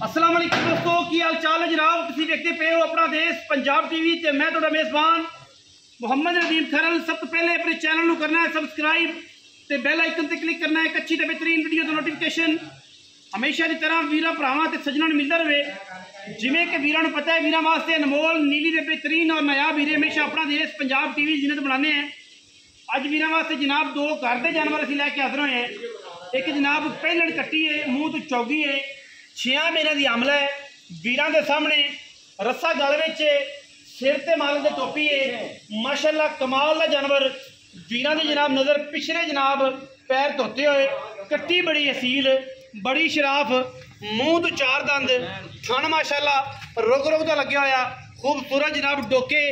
अस्सलाम वालेकुम दोस्तों, की हाल चाल है जनाब। तुसीं देखते पे हो अपना देश पंजाब टीवी ते मैं तुहाडा मेज़बान मुहम्मद नदीम खरल। सब तो पहले अपने चैनल को करना है सबसक्राइब ते बैल आइकन ते क्लिक करना है। एक अच्छी ते बेहतरीन वीडियो का नोटिफिकेशन हमेशा की तरह वीर भरावां ते सज्जनां नूं मिलदा रहे। जिवें कि वीरां नूं पता है, वीरां वास्ते अनमोल नीली ते बेहतरीन और नायाब हीरे हमेशा अपना देश पंजाब टीवी जिन्नत बनाने हैं। अज वीरां वास्ते जनाब दो घर के जानवर असीं लैके हाज़र होए हैं। एक जनाब पहलण कट्टी है, मूँह तो चौगी है, 6 महीने की अमला है। वीरां दे सामने रस्सा गल विच सिर ते माल दे टोपी है। माशाअल्लाह कमाल का जानवर। वीरां दी जनाब नज़र पिछले जनाब पैर धोते हुए, कट्टी बड़ी असील, बड़ी शराफ, मूँह तो 4 दंद, थन माशाअल्लाह रुग रुग दा लग्या होया, खूबसूरत जनाब डोके,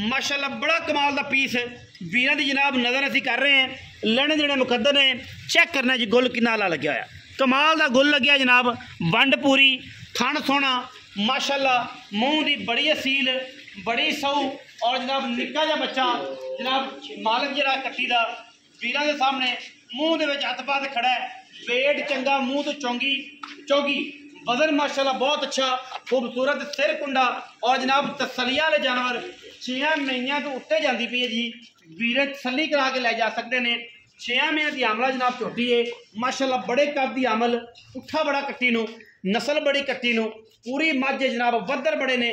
माशाअल्लाह बड़ा कमाल का पीस वीरां दी जनाब नज़र असीं कर रहे हैं। लैने देने मुकद्दर ने चेक करना जी गुल कितना आला लग्या होया, कमाल का गुल लग्या जनाब, वंड पूरी, थन सोना माशाअल्लाह, मूँह दी बड़ी असील, बड़ी सऊ और जनाब निक्का जा बच्चा जनाब मालक जरा कट्टी दा वीरां दे सामने मूँह दे विच हत्थ पा के खड़ा है। पेट चंगा, मूँह तो चौगी, वजन माशाअल्लाह बहुत अच्छा, खूबसूरत सिर कुंडा और जनाब तसलिया वाले जानवर 6 महीनों तो उत्ते जाती पई है जी। वीर तसली करा के लै जा सकते हैं। 6 महीने की आमला जनाब झोटी है माशाअल्लाह, बड़े कद की अमल, उठा बड़ा कट्टी नूं, नस्ल बड़ी कट्टी नूं, पूरी मझ जनाब वद्दर बड़े ने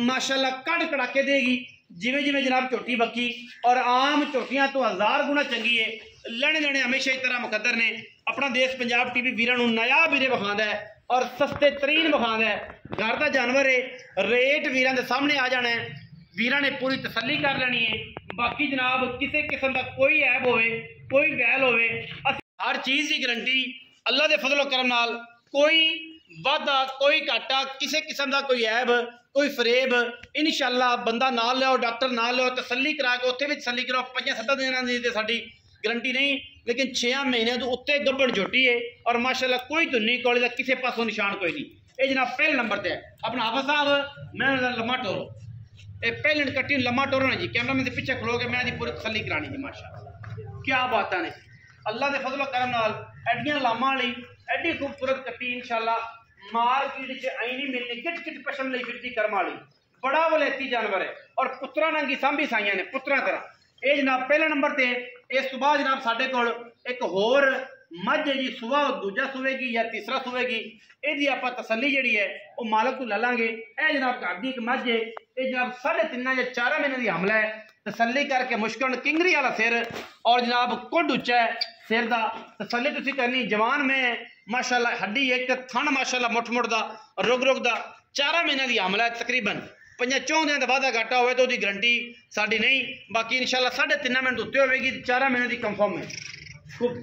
माशाअल्लाह, कड़ कड़ाके देगी जिमें जिमें जनाब झोटी बक्की और आम झोटियां तो 1000 गुना चंगी है। लैने देने हमेशा इस तरह मुकद्दर ने। अपना देश पंजाब टीवी वीरां नूं नायाब हीरे विखांदा है और सस्ते तरीन विखांदा है। घर का जानवर है, रेट वीरां दे सामने आ जाना है, वीरां ने पूरी तसल्ली कर लेनी है। बाकी जनाब किसी किस्म का कोई ऐब होवे, कोई वैल होवे, हर चीज़ की गारंटी अल्लाह के फजलो करम नाल, कोई वादा कोई घाटा, किसी किस्म का कोई ऐब कोई फरेब इंशाअल्लाह बंदा नाल लियाओ, डॉक्टर नाल लियाओ, तसल्ली करा के उत्थे भी तसल्ली कराओ। 5-7 दिनों की तो साडी गारंटी नहीं, लेकिन 6 महीने तो उत्ते गब्बड़ झोटी है और माशाअल्लाह कोई धुन्नी कौली का किसी पासों निशान कोई नहीं। ये जनाब पहले नंबर पर है अपना हाफिज साहब, मैं लम्मा टोरो, ये पहले कट्टी लम्मा टोरो ने जी, कैमरा में पीछे खलो के मैं पूरी तसल्ली करानी जी। माशाअल्लाह क्या बात ने, अल्लाह के फजलो करम नाल एडियां लामा वाली एडी खूबसूरत कट्टी इंशाअल्लाह मार्केट च आई नहीं मिलनी। किट किट पशम लई फिरती कर्म वाली, बड़ा वलैती जानवर है और पुत्रा नंगी सांभी साइयां ने पुत्रा तरह। ये जनाब पहले नंबर ते। इस तो बाद जनाब साडे कोल एक होर मझ है जी, सुबह दूजा सुवेगी या तीसरा सुवेगी, यदि आप तसल्ली जी है वो मालक तो ला लांगे। यह जनाब घर की एक मझ है, ये जनाब 3.5 या 4 महीने की हमला है। तसल्ली करके मुश्किल किंगरी वाला सिर और जनाब कुड उच्चा है सिर का, तसल्ली तुसी करनी। जवान में माशाअल्लाह हड्डी एक, थन माशाअल्लाह मुठ मुठ दा, रुग रुग दा, 4 महीने की हमला है। तकरीबन 5-4 दिन का वादा घाटा होवे तो उसकी गारंटी साडी नहीं, बाकी इंशाअल्लाह 3.5 मिनट उत्ते होगी, 4 महीने की कंफर्म है।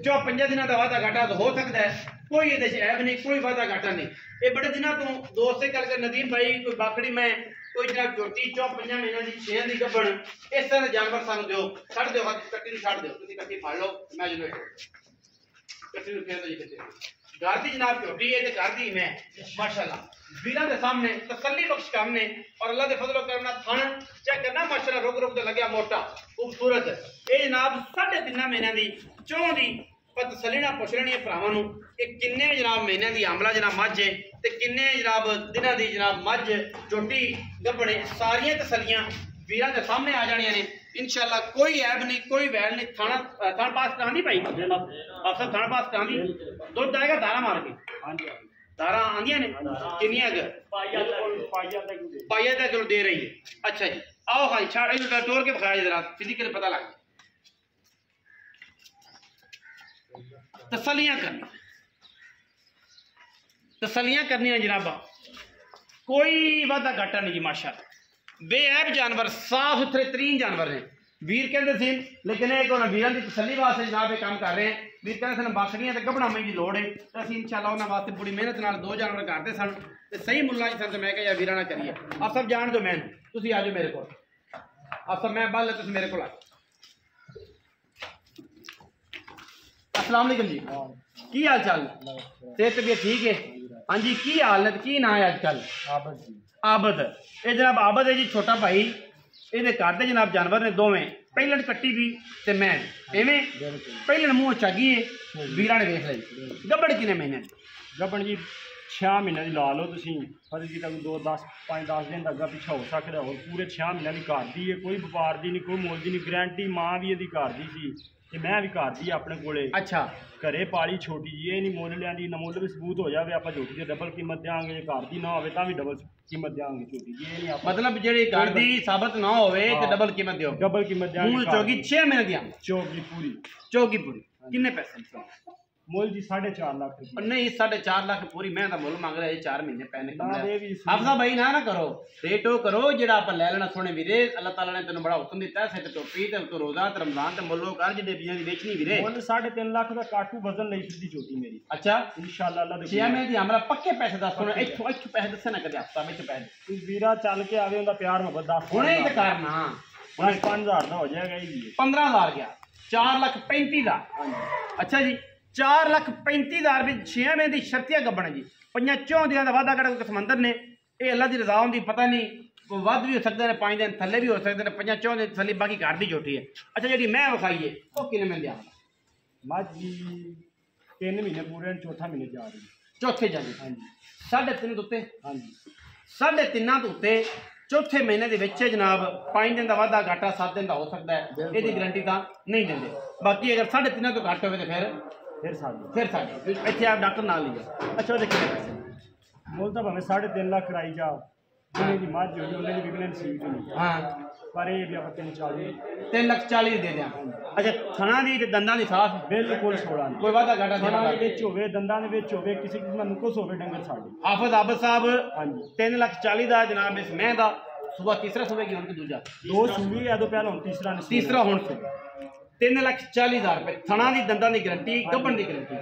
4-5 दिनों का वादा घाटा तो हो सकता है, कोई ये ऐब नहीं, कोई वादा घाटा नहीं। ये बड़े दिनों तो दोस्त करके नदीम भाई कोई बाकड़ी में कोई जनाब झोटी 4-5 महीनों की 6 की गब्बड़ इस तरह के जानवर सानू दो, छड़ दो, कट्टी छड़ दो, कट्टी फड़ लो, मैं जो कट्टी फेर दो जी। घर की जनाब झोटी है तो घर की मैं माशाअल्लाह वीरां के सामने तसल्ली बख्श काम ने और अल्लाह के फजलो करना। थन चेक करना माशाअल्लाह रुग रुग लग्या मोटा खूबसूरत। ये जनाब 3.5 महीनों की चौं की पर तसल्ली ना पुछ लेनी है भरावां नूं कि किन्ने जनाब महीने की आमला जनाब मझ है ते किन्ने जनाब दिनां की जनाब मझ झोटी गब्बड़े, सारियां तसल्लियां वीरां के सामने आ जानियां ने इंशाअल्लाह। कोई ऐब नहीं, कोई वैल नहीं। थन पास करा दी भाई अफसर, थन पास करा दी, दुध आएगा धारा मार के, धारा आंदियां ने किनिया पाइया तक किलो दे रही है। अच्छा जी आओ, हाँ छाड़ टोर के बखाया जरा फिजिकल पता लग। तसलियां करनी जनाबा, कोई वादा घाटा नहीं जी माशाअल्लाह। बेऐब जानवर, साफ सुथरे तरीन जानवर ने। वीर कहते थे लेकिन एक वीरां की तसल्ली वास्ते जनाब काम कर रहे हैं। वीर कहते सन बाकड़ियां तो गबड़ा मई की लोड़ है, तो असं इंशाअल्लाह उन्होंने वास्ते बड़ी मेहनत नाल 2 जानवर करते सन तो सही मुल्ला सन। तो मैं क्या वीरां ना करिए, आप सब जान दो मैनू, तुसीं आ जाओ मेरे को, आप सब मैं बल तुसीं मेरे को आ। अस्सलाम वालेकुम जी, की हाल चाल, सेहत तबीयत ठीक है? हाँ जी, की हाल है, की ना है अजकल? आबद। ये जनाब आबद है जी, छोटा भाई, ये घर के जनाब जानवर ने दोवें, पहलन कट्टी भी ते मैं इवें। पहलन मूँह चागी है, वीरां ने वेख ली। गब्बड़ किन्ने महीने? गब्बड़ जी 6 ਮਹੀਨਿਆਂ ਦੀ ਲਾ ਲਓ ਤੁਸੀਂ, ਫਰਜ਼ ਕੀ ਤੱਕ 5-10 ਦਿਨ ਦਾ ਅੱਗਾ ਪਿੱਛਾ ਹੋ ਸਕਦਾ, ਹੋਰ ਪੂਰੇ 6 ਮਹੀਨਿਆਂ ਦੀ ਘਰ ਦੀ ਹੈ, ਕੋਈ ਵਪਾਰ ਦੀ ਨਹੀਂ, ਕੋਈ ਮੁੱਲ ਦੀ ਨਹੀਂ, ਗਰੰਟੀ। ਮਾਂ ਵੀ ਇਹਦੀ ਘਰ ਦੀ ਸੀ ਤੇ ਮੈਂ ਵੀ ਘਰ ਦੀ ਆਪਣੇ ਕੋਲੇ। ਅੱਛਾ, ਘਰੇ ਪਾਲੀ ਛੋਟੀ ਜੀ, ਇਹ ਨਹੀਂ ਮੁੱਲ ਲਿਆਂਦੀ, ਨਾ ਮੁੱਲ ਵੀ ਸਬੂਤ ਹੋ ਜਾਵੇ ਆਪਾਂ ਝੋਟੀ ਦੀ ਡਬਲ ਕੀਮਤ ਦਿਆਂਗੇ, ਜੇ ਘਰ ਦੀ ਨਾ ਹੋਵੇ ਤਾਂ ਵੀ ਡਬਲ ਕੀਮਤ ਦਿਆਂਗੇ ਝੋਟੀ ਦੀ। ਇਹ ਨਹੀਂ ਆਪਾਂ ਮਤਲਬ ਜਿਹੜੀ ਘਰ ਦੀ ਸਾਬਤ ਨਾ ਹੋਵੇ ਤੇ ਡਬਲ ਕੀਮਤ ਦਿਓ। ਡਬਲ ਕੀਮਤ ਦਿਆਂਗੇ। ਮੂਲ ਚੌਗੀ 6 ਮਹੀਨੇ ਦੀ ਆਂਦੀ, ਚੌਗੀ ਪੂਰੀ, ਚੌਗੀ ਪੂਰੀ। ਕਿੰਨੇ ਪੈਸੇ ਦੀ? ਮੁੱਲ ਜੀ 4.5 ਲੱਖ ਰੁਪਏ। ਨਹੀਂ 4.5 ਲੱਖ ਪੂਰੀ ਮੈਂ ਤਾਂ ਮੁੱਲ ਮੰਗ ਰਿਹਾ, ਇਹ 4 ਮਹੀਨੇ ਪੈਣੇ ਨਾ ਦੇ ਵੀ ਹਾਫਜ਼ਾ ਭਾਈ ਨਾ ਕਰੋ, ਰੇਟ ਉਹ ਕਰੋ ਜਿਹੜਾ ਆਪਾਂ ਲੈ ਲੈਣਾ। ਸੋਹਣੇ ਵੀਰੇ, ਅੱਲਾਹ ਤਾਲਾ ਨੇ ਤੈਨੂੰ ਬੜਾ ਹੁਕਮ ਦਿੱਤਾ, ਸਿਰ ਤੇ ਟੋਪੀ ਤੇ ਉੱਤੋਂ ਰੋਜ਼ਾ ਤੇ ਰਮਜ਼ਾਨ ਤੇ ਮੁੱਲੋਂ ਕਰ ਜਿਹੜੇ ਬੀਆਂ ਦੀ ਵੇਚਣੀ ਵੀਰੇ। ਮੁੱਲ 3.5 ਲੱਖ ਦਾ ਕਾਟੂ ਵਜ਼ਨ ਲਈ ਫਿਰਦੀ ਝੋਟੀ ਮੇਰੀ। ਅੱਛਾ, ਇਨਸ਼ਾਅੱਲਾ ਅੱਲਾ ਦੇ 6 ਮਹੀਨੇ ਦੀ ਹਮਾਰਾ ਪੱਕੇ ਪੈਸੇ ਦੱਸ। ਹੁਣ ਇੱਥੋਂ ਪੈਸੇ ਦੱਸੇ ਨਾ ਕਦੇ ਹਫਤਾ ਵਿੱਚ ਪੈਸੇ ਤੂੰ ਵੀਰਾ ਚੱਲ ਕੇ ਆਵੇ, ਉਹਦਾ ਪਿਆਰ ਮੁਹੱਬਤ ਦੱਸ। ਹੁਣੇ ਹੀ ਤੇ ਕਰਨਾ। ਹੁਣ 5000 ਦਾ ਹੋ ਜਾਏਗਾ ਇਹ 15,000 ਗਿਆ, 4,35,000 ਦਾ। ਅੱਛਾ ਜੀ, 4,35,000 ਵਿੱਚ 6 ਮਹੀਨੇ ਦੀ ਸ਼ਰਤੀਆ ਗੱਬਣ ਜੀ। 5 ਦਿਨਾਂ ਦਾ ਵਾਅਦਾ ਕਿਹੜਾ ਕੋਈ ਸਮੰਦਰ ਨੇ, ਇਹ ਅੱਲਾ ਦੀ ਰਜ਼ਾ ਹੁੰਦੀ, ਪਤਾ ਨਹੀਂ ਕੋਈ ਵੱਧ ਵੀ ਹੋ ਸਕਦੇ ਨੇ, 5 ਦਿਨ ਥੱਲੇ ਵੀ ਹੋ ਸਕਦੇ ਨੇ, 5 ਦਿਨ ਥੱਲੇ, ਬਾਕੀ ਘਰ ਦੀ ਝੋਟੀ ਹੈ। ਅੱਛਾ, ਜਿਹੜੀ ਮੈਂ ਵਿਖਾਈਏ ਉਹ ਕਿੰਨੇ ਮਿਲ ਜਾ? ਮੱਝ ਜੀ 3 ਮਹੀਨੇ ਪੂਰੇ, ਚੌਥਾ ਮਹੀਨੇ ਜਾ ਰਹੀ, ਚੌਥੇ ਜਾਂਦੀ। ਹਾਂਜੀ 3.5 ਤੋਂ ਉੱਤੇ, ਹਾਂਜੀ 3.5 ਤੋਂ ਉੱਤੇ ਚੌਥੇ ਮਹੀਨੇ ਦੇ ਵਿੱਚ ਜਨਾਬ 5 ਦਿਨ ਦਾ ਵਾਧਾ ਘਾਟਾ 7 ਦਿਨ ਦਾ ਹੋ ਸਕਦਾ ਹੈ, ਇਹਦੀ ਗਰੰਟੀ ਤਾਂ ਨਹੀਂ ਦਿੰਦੇ। ਬਾਕੀ ਅਗਰ 3.5 ਤੋਂ ਘੱਟ ਹੋਵੇ ਤਾਂ ਫਿਰ ਸਾਡੇ ਇੱਥੇ ਆਪ ਡਾਕਟਰ ਨਾਲ ਲਿਆ। ਅੱਛਾ, ਉਹਦੇ ਕਿੰਨੇ ਪੈਸੇ? ਮੁੱਲ ਤਾਂ ਭਾਵੇਂ 3.5 ਲੱਖ ਕਰਾਈ ਜਾ, ਜਿੰਨੇ ਦੀ ਮੱਝ ਹੋਈ ਉਹਨੇ ਦੀ ਵਿਕਣੇ ਨਸੀਬ ਨਹੀਂ। ਹਾਂ, ਪਰ ਇਹ ਵੀ ਆਪਾਂ 340 3,40,000 ਦੇ ਦਿਆਂ। ਅੱਛਾ, ਥਣਾ ਦੀ ਤੇ ਦੰਦਾਂ ਦੀ ਸਾਫ ਬਿਲਕੁਲ ਛੋੜਾ ਨਹੀਂ, ਕੋਈ ਵਾਧਾ ਘਾਟਾ ਥਣਾ ਦੇ ਵਿੱਚ ਹੋਵੇ, ਦੰਦਾਂ ਦੇ ਵਿੱਚ ਹੋਵੇ, ਕਿਸੇ ਕਿਸਮ ਦਾ ਨੁਕਸ ਹੋਵੇ ਡੰਗਰ ਸਾਡੇ। ਹਾਫਿਜ਼ ਆਬਦ ਸਾਹਿਬ ਹਾਂਜੀ 3,40,000 ਦਾ ਜਨਾਬ ਇਸ ਮਹਿ ਦਾ ਸੁਬਾ ਤੀਸਰਾ ਸੁਬੇ ਕੀ ਹੁਣ ਕਿ ਦੂਜਾ? 2 ਸੂਬੀ ਆ, ਤੋਂ ਪਹਿਲਾਂ ਹੁਣ ਤੀਸਰਾ ਹੁਣ ਸੁਬਾ। 3,40,000 ਰੁਪਏ, ਥਣਾ ਦੀ ਦੰਦਾਂ ਦੀ ਗਰੰਟੀ, ਗੱਭਣ ਦੀ ਗਰੰਟੀ।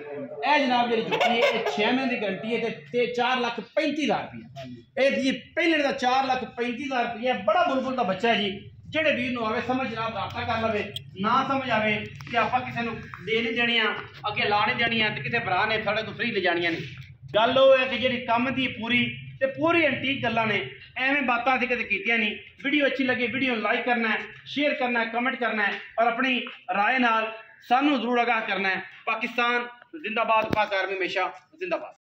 ਇਹ ਜਨਾਬ ਜਿਹੜੀ ਝੋਟੀ ਹੈ ਇਹ 6 ਮਹੀਨੇ ਦੀ ਗਰੰਟੀ ਹੈ ਤੇ 4,35,000 ਰੁਪਏ। ਇਹ ਜੀ ਪਹਿਲੇ ਦਾ 4,35,000 ਰੁਪਏ। ਬੜਾ ਬੁਲਬੁਲ ਦਾ ਬੱਚਾ ਹੈ ਜੀ। ਜਿਹੜੇ ਵੀਰ ਨੂੰ ਆਵੇ ਸਮਝ ਜਨਾਬ ਰਾਬਤਾ ਕਰ ਲਵੇ, ਨਾ ਸਮਝ ਆਵੇ ਕਿ ਆਪਾਂ ਕਿਸੇ ਨੂੰ ਦੇ ਨਹੀਂ ਦੇਣੀਆਂ, ਅੱਗੇ ਲਾ ਨਹੀਂ ਦੇਣੀਆਂ ਤੇ ਕਿਸੇ ਭਰਾ ਨੇ ਸਾਡੇ ਤੋਂ ਫ੍ਰੀ ਲੈ ਜਾਣੀਆਂ ਨੇ। ਗੱਲ ਉਹ ਹੈ ਕਿ ਜਿਹੜੀ ਕੰਮ ਦੀ ਪੂਰੀ ਤੇ ਪੂਰੀ ਐਂਟੀਕ ਗੱਲਾਂ ਨੇ, ਐਵੇਂ ਬਾਤਾਂ ਅਸੀਂ ਕਦੇ ਕੀਤੀਆਂ ਨਹੀਂ। ਵੀਡੀਓ ਅੱਛੀ ਲੱਗੇ, ਵੀਡੀਓ ਨੂੰ ਲਾਈਕ ਕਰਨਾ ਹੈ, ਸ਼ੇਅਰ ਕਰਨਾ ਹੈ, ਕਮੈਂਟ ਕਰਨਾ ਹੈ ਔਰ ਆਪਣੀ ਰਾਏ ਨਾਲ ਸਾਨੂੰ ਜ਼ਰੂਰ ਆਗਾਹ ਕਰਨਾ ਹੈ। ਪਾਕਿਸਤਾਨ ਜ਼ਿੰਦਾਬਾਦ, ਪਾਕ ਆਰਮੀ ਹਮੇਸ਼ਾ ਜ਼ਿੰਦਾਬਾਦ।